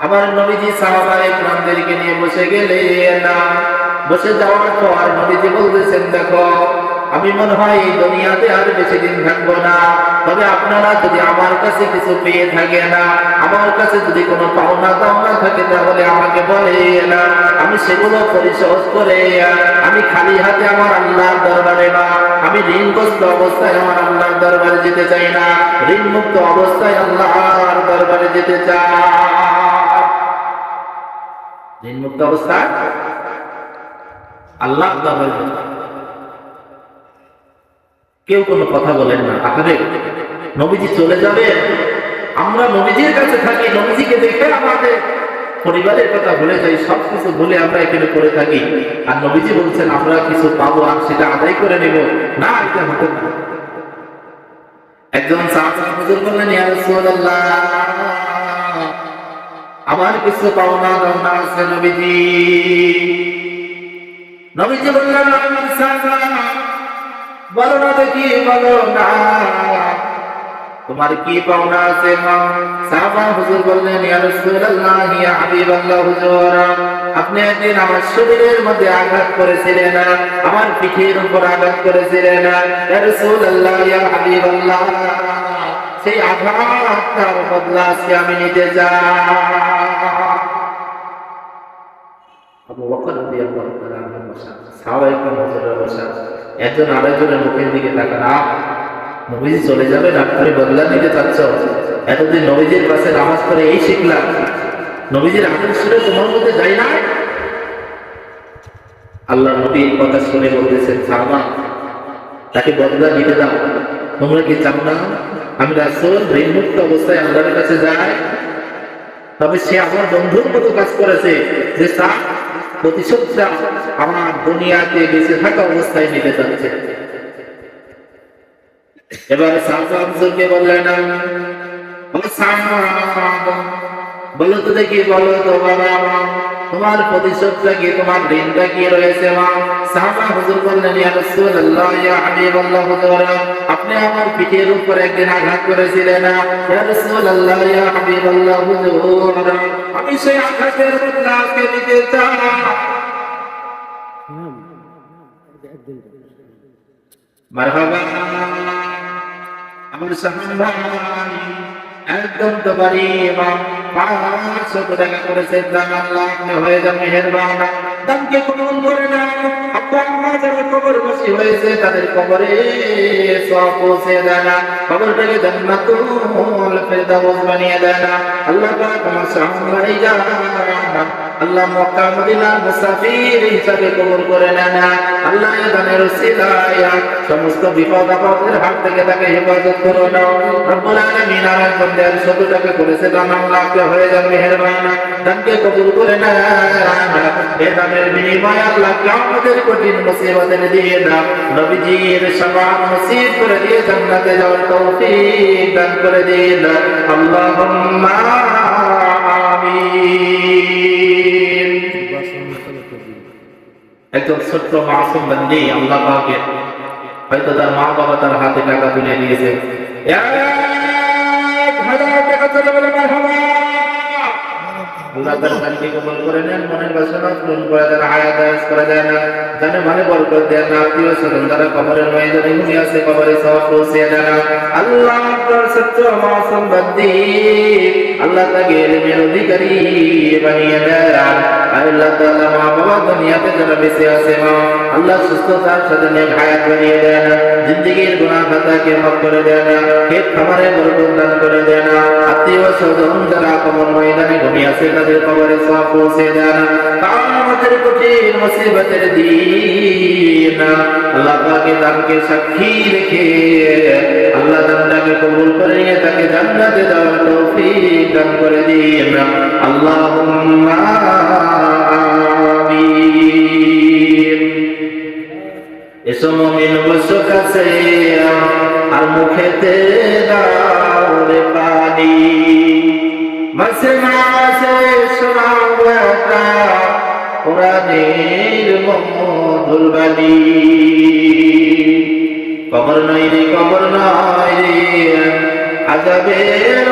আমার নবীজি সাহাবায়ে কিরামদেরকে নিয়ে বসে গেলেন। বসে যাওয়ার পর নবীজি বলতেছেন, দেখো আমি মনে হয় এই দুনিয়াতে আর বেশি দিন থাকবো না, তবে আপনারা যদি আমার কাছে কিছু পেয়ে থাকেন, আমার কাছে যদি কোনো পাওনা দাওনা থাকে, তাহলে আমাকে বলেন, আমি সেগুলো পরিশোধ করে আমি খালি হাতে আমার আল্লাহর দরবারে না, আমি ঋণগ্রস্ত অবস্থায় আমার আল্লাহর দরবারে যেতে চাই না, ঋণ মুক্ত অবস্থায় আল্লাহর দরবারে যেতে চাই। ঋণ মুক্ত অবস্থায় আল্লাহর দরবারে যেতে চাই। কেউ কোনো কথা বলেন না। আপনাদের নবীজি চলে যাবে, আমরা নবীজির কাছে থাকি, নবীজিকে দেখে আমাদের পরিবারের কথা ভুলে যাই, সবকিছু ভুলে আমরা এখানে করে থাকি। আর নবীজি বলছেন আমরা কিছু পাবো আর সেটা আদায় করে নেব না, এটা হতে পারে। একজন সাহাবা হুজুর বললেন, ইয়া রাসূলুল্লাহ, আমার কিছু পাওনা দাওনা আছে নবীজি। নবীজি বললেন, বলো না দেখি, বলো না তোমার কি পাওনা আছে। সাহাবা হুজুর বললেন, ইয়া রাসূলুল্লাহ, ইয়া হাবিবাল্লাহ হুজুর, আপনি একদিন আমার শরীরের মধ্যে আঘাত করেছিলেন, আমার পিঠের উপর আঘাত করেছিলেন। ইয়া রাসূলুল্লাহ, ইয়া হাবিবাল্লাহ, সেই আঘাতটার বদলা আজকে আমি নিতে যাই। আবু বকর রাদিয়াল্লাহু তাআলা আনহু বসা, সাহাবায়ে কেরাম হুজুররা বসা, একজন আরেকজনের মুখের দিকে তাকান। নবীজি চলে যাবেন, আপনি বদলা নিতে চাচ্ছ? এতদিন নবীজির কাছে নামাজ পড়ে এই শিখলাম, নবীজির আদর্শটা তোমার মধ্যে যায় না। আল্লাহ নবী এই কথা শুনে বলতেছেন, সাহাবা তাকে বদলা নিতে দাও। তোমরা কি চাও না আমি রাসূল ঋণমুক্ত অবস্থায় আল্লাহর কাছে যাই? তবে সে আমার বন্ধুর মতো কাজ করেছে, যে তার প্রতিশোধটা আমার দুনিয়াতে বেঁচে থাকা অবস্থায় নিতে চাচ্ছে। এবার সাহাবা হুজুরকে বললেন, বলো তো দেখি, বলো তো বাবা, তোমার প্রতিশোধটা কি, তোমার ঋণটা কি রয়েছে? সাহাবা হুজুর বললেন, ইয়া রাসূলুল্লাহ, ইয়া হাবিবাল্লাহ হুজুর, আপনি আমার পিঠের উপর একদিন আঘাত করেছিলেন। ইয়া রাসূলুল্লাহ, ইয়া হাবিবাল্লাহ হুজুর, আমি সেই আঘাতের বদলা আজকে নিতে চাই। মারহাবা। আমার সাহাবা একদম তো বাড়ি এবং 500 টাকা করেছে দাম। আল্লাহ আপনি হয়ে যান মেহেরবান, দামকে কবুল করে না। আব্বা আম্মা যারা কবরবাসী হয়েছে তাদের কবরে সওয়াব পৌঁছে দেন, কবরটাকে জান্নাতুল ফেরদাউস বানিয়ে দেন। আল্লাহ পাক আমার সাহাবাই যারা আল্লাহ মক্কা মদিনার মুসাফির হিসাবে কবুল করে নেন। আল্লাহ এ দানের ওসিলায় সমস্ত বিপদ আপদের হাত থেকে তাকে হেফাজত করুন। রব্বুল আলামিন আমার বান্দার 100 টাকা করেছে দান, আল্লাহকে হয়ে যান মেহেরবান, দানকে কবুল করে নেন। এ দানের বিনিময়ে আল্লাহ কিয়ামতের কঠিন মুসিবতের দিন নবীজির শাফাআত নসিব করে দিয়ে জান্নাতে যাওয়ার তৌফিক দান করে দিন। আল্লাহুম্মা আমিন। একজন ছোট্ট মাসুম বান্দি আল্লাহ পাকের হয়তো তার মা বাবা তার হাতে টাকা তুলে দিয়েছে, 1000 টাকা চলে বলে মারহাবা। আল্লাহ তার দানকে কবুল করে নেন, মনের বাসনা পূরণ করে দেন, হায়াত দারাজ করে দেন, জানে মানে বরকত দেন। আত্মীয় স্বজন যারা কবরের ময়দানে ঘুমিয়ে আছে কবরে সওয়াব পৌঁছে দেন। আল্লাহ আপনার ছোট্ট মাসুম বান্দি আল্লাহ তাকে ইলমের অধিকারী বানিয়ে দেন। আল্লাহ তাআলা মা বাবা দুনিয়াতে যারা বেঁচে আছে, আল্লাহ সুস্থতার সাথে নেক হায়াত বানিয়ে দেন, জিন্দেগীর গুনাহ খাতাকে মাফ করে দেন, খেত খামারে বরকত দান করে দেন। আত্মীয় স্বজন যারা কবর ময়দানে ঘুমিয়ে আছে তাদের কবরে সওয়াব পৌঁছে দেন। কিয়ামতের কঠিন মুসিবতের দিন আল্লাহ পাকের দানকে সাক্ষী রেখে আল্লাহ দানটাকে কবুল করে নিয়ে তাকে জান্নাতে যাওয়ার তৌফিক দান করে দিন। আল্লাহুম্মা আমিন। এসো মুমিন বসো কাছে আর মুখেতে দাও রে পানি, মাঝে মাঝে শোনাও একটা কোরআনের মধুর বাণী। কবর নয় রে, কবর নয় রে, আযাবের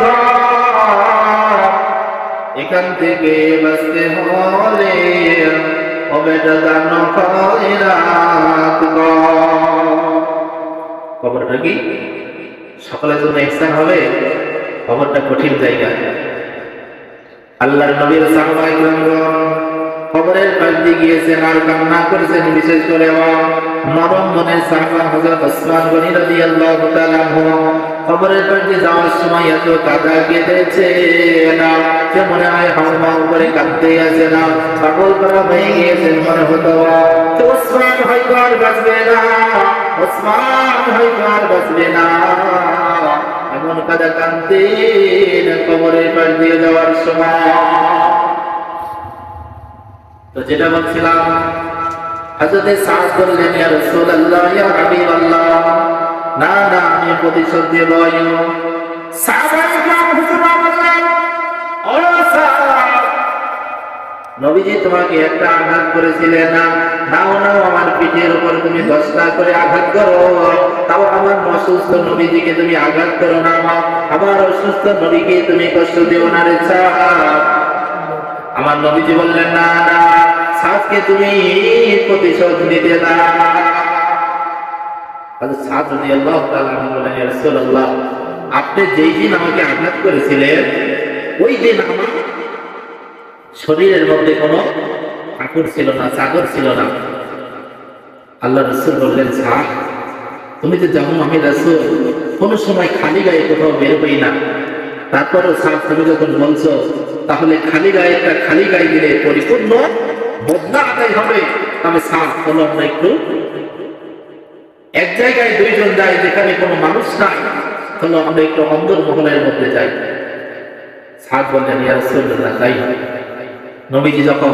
ঘর, এখান থেকে বাঁচতে হলে হবে দান খয়রাত কবরটা কি সকলের জন্য ইহসান হবে? কবরটা কঠিন জায়গা। আল্লাহর নবীর সাহাবায়ে কেরামগণ কবরের পাশ দিয়ে গিয়েছেন আর কান্না করেছেন। বিশেষ করে নরম মনের সাহাবা হযরত ওসমান গনি রাদিয়াল্লাহু তাআলা আনহু কবরের পাশ দিয়ে যাওয়ার সময় এত কাঁদা কেঁদেছে না যে মনে হয় হাওমা উপরে কাঁদতে আছে না, পাগল করা হয়ে গিয়েছেন মনে হতো যে ওসমান হয়তো আর বাঁচবে না, ওসমান হয়তো আর বাঁচবে না। এমন কাঁদা কাঁদতেন কবরের পাশ দিয়ে যাওয়ার সময়। তো যেটা বলছিলাম, হযরত সাদ বললেন, ইয়া রাসূলুল্লাহ, ইয়া হাবিবাল্লাহ, না না আমি প্রতিশোধ দেব। সাহাবায়ে কেরাম হুজুর বললেন, ও সাদ, নবীজি তোমাকে একটা আঘাত করেছিলেন না, নাও নাও আমার পিঠের উপর তুমি 10টা করে আঘাত করো, তাও আমার অসুস্থ নবীজিকে তুমি আঘাত করো না, আমার অসুস্থ নবীকে তুমি কষ্ট দিও না রে সাদ। আমার নবীজি বললেন, না না সাদকে তুমি প্রতিশোধ নিতে না। সাদ রাদিয়াল্লাহু তাআলা বললেন, ইয়া রাসূলুল্লাহ, আপনি যেই দিন আমাকে আঘাত করেছিলেন ওই দিন আমার শরীরের মধ্যে কোনো কাপড় ছিল না, চাদর ছিল না। আল্লাহ রাসূল বললেন, সাদ তুমি তো জানো আমি রাসূল কোন সময় খালি গায়ে কোথাও বের হই না, তারপরও সাদ তুমি যখন বলছো তাহলে খালি গায়ে দিলে পরিপূর্ণ বদলা আদায় হবে। তবে সাদ বলো আমরা একটু এক জায়গায় দুইজন যায় যেখানে কোনো মানুষ নাই, চলো আমরা একটু অন্দর মহলের মধ্যে যাই। সাদ বললেন, ইয়া রাসূলুল্লাহ, তাই নবীজি যখন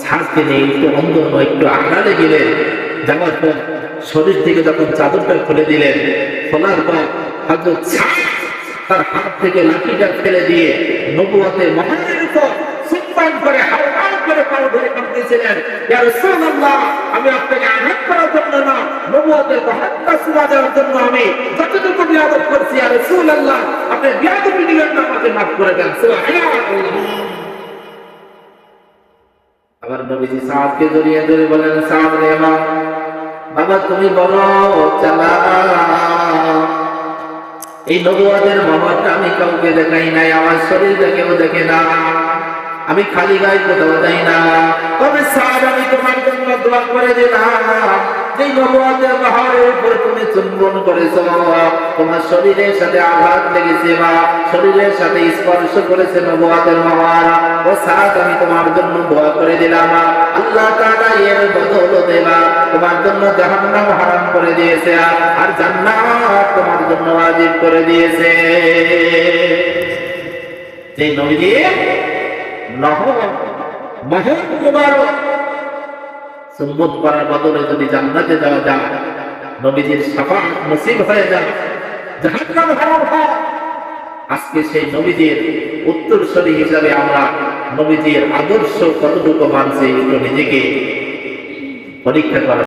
সাদকে নিয়ে একটু অন্দর একটু আড়ালে গেলেন, যাওয়ার পর শরীর থেকে যখন চাদরটা খুলে দিলেন, খোলার পর হযরত সাদ তার হাত থেকে লাঠিটা ফেলে দিয়ে নবুয়তের মহানের উপর সুবহান করে হাওয়া করে পাও ধরে কাঁদতেছিলেন, ইয়া রাসূলুল্লাহ, আমি আপনাকে আঘাত করার জন্য না, নবুয়তের মহানটা শোনা যাওয়ার জন্য আমি যতটুকু বিয়াদব করছি, ইয়া রাসূলুল্লাহ, আপনি বিয়াদবি দিবেন না, আমাকে মাফ করে দেন। সুবহানাল্লাহ। আবার নবীজি সাদকে জড়িয়ে ধরে বলেন, সাদ রে বাবা তুমি বড় চালাক, এই নবুয়তের মহরটা আমি কাউকে দেখাই নাই, আমার শরীরটা কেউ দেখে না, আমি খালি গায়ে কোথাও যাই না। তবে সাদ আমি তোমার জন্য দোয়া করে দিলাম, যে নবুয়তের মহরের উপর তুমি চুম্বন করেছো, তোমার শরীরের সাথে আঘাত লেগেছে বা শরীরের সাথে স্পর্শ করেছে নবুয়তের মহর, ও সাদ আমি তোমার জন্য দোয়া করে দিলাম, আল্লাহ তাআলা এর বদৌলতে তোমার জন্য জাহান্নাম হারাম করে দিয়েছে আর জান্নাত তোমার জন্য ওয়াজিব করে দিয়েছে। যে নবীজি মহর মুবারক সুন্নত করার বদলে যদি জান্নাতে যাওয়া যায়, নবীজির শাফাআত নসিব হয়ে যায়, জাহান্নাম হারাম হয়। আজকে সেই নবীজির উত্তরসূরি হিসাবে আমরা নবীজির আদর্শ কতটুকু মানছি একটু নিজেকে পরীক্ষা করা।